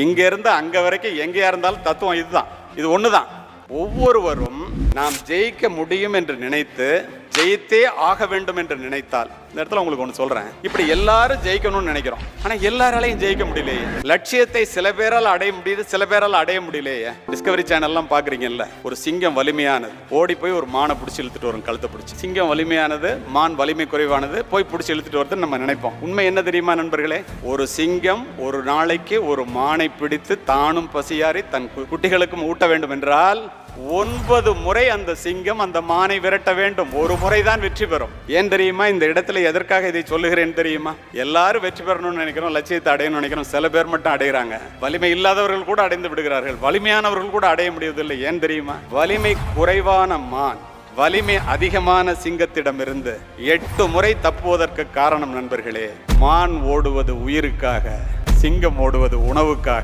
இங்க இருந்து அங்க வரைக்கும் எங்கேயா இருந்தாலும் தத்துவம் இதுதான். இது ஒண்ணுதான். ஒவ்வொருவரும் நாம் ஜெயிக்க முடியும் என்று நினைத்து ஜெயித்தே ஆக வேண்டும் என்று நினைத்தால், இந்த இடத்துல உங்களுக்கு ஒன்று சொல்றேன், இப்படி எல்லாரும் ஜெயிக்கணும்னு நினைக்கிறோம், ஆனா எல்லாராலையும் ஜெயிக்க முடியலையே. லட்சியத்தை சில பேரால் அடைய முடியுது, சில பேரால் அடைய முடியலையே. டிஸ்கவரி சேனல்லாம் பாக்குறீங்கல்ல, ஒரு சிங்கம் வலிமையானது ஓடி போய் ஒரு மானை பிடிச்சி இழுத்துட்டு வரும், கழுத்தை பிடிச்சி. சிங்கம் வலிமையானது, மான் வலிமை குறைவானது, போய் பிடிச்சி இழுத்துட்டு வருதுன்னு நம்ம நினைப்போம். உண்மை என்ன தெரியுமா நண்பர்களே? ஒரு சிங்கம் ஒரு நாளைக்கு ஒரு மானை பிடித்து தானும் பசியாரி தன் குட்டிகளுக்கும் ஊட்ட வேண்டும் என்றால் 9 முறை அந்த சிங்கம் அந்த மானை விரட்ட வேண்டும். ஒரு முறைதான் வெற்றி பெறும். ஏன் தெரியுமா? இந்த இடத்துல எதற்காக இதை சொல்லுகிறேன் தெரியுமா? எல்லாரும் வெற்றி பெறணும்னு நினைக்கிறோம், லட்சியத்தை அடையணும்னு நினைக்கிறோம். சில பேர் மட்டும் அடைகிறாங்க. வலிமை இல்லாதவர்கள் கூட அடைந்து விடுகிறார்கள். வலிமையானவர்கள் கூட அடைய முடியவில்லை. ஏன் தெரியுமா? வலிமை குறைவான மான் வலிமை அதிகமான சிங்கத்திடமிருந்து 8 முறை தப்புவதற்கு காரணம் நண்பர்களே, மான் ஓடுவது உயிருக்காக, சிங்கம் ஓடுவது உணவுக்காக.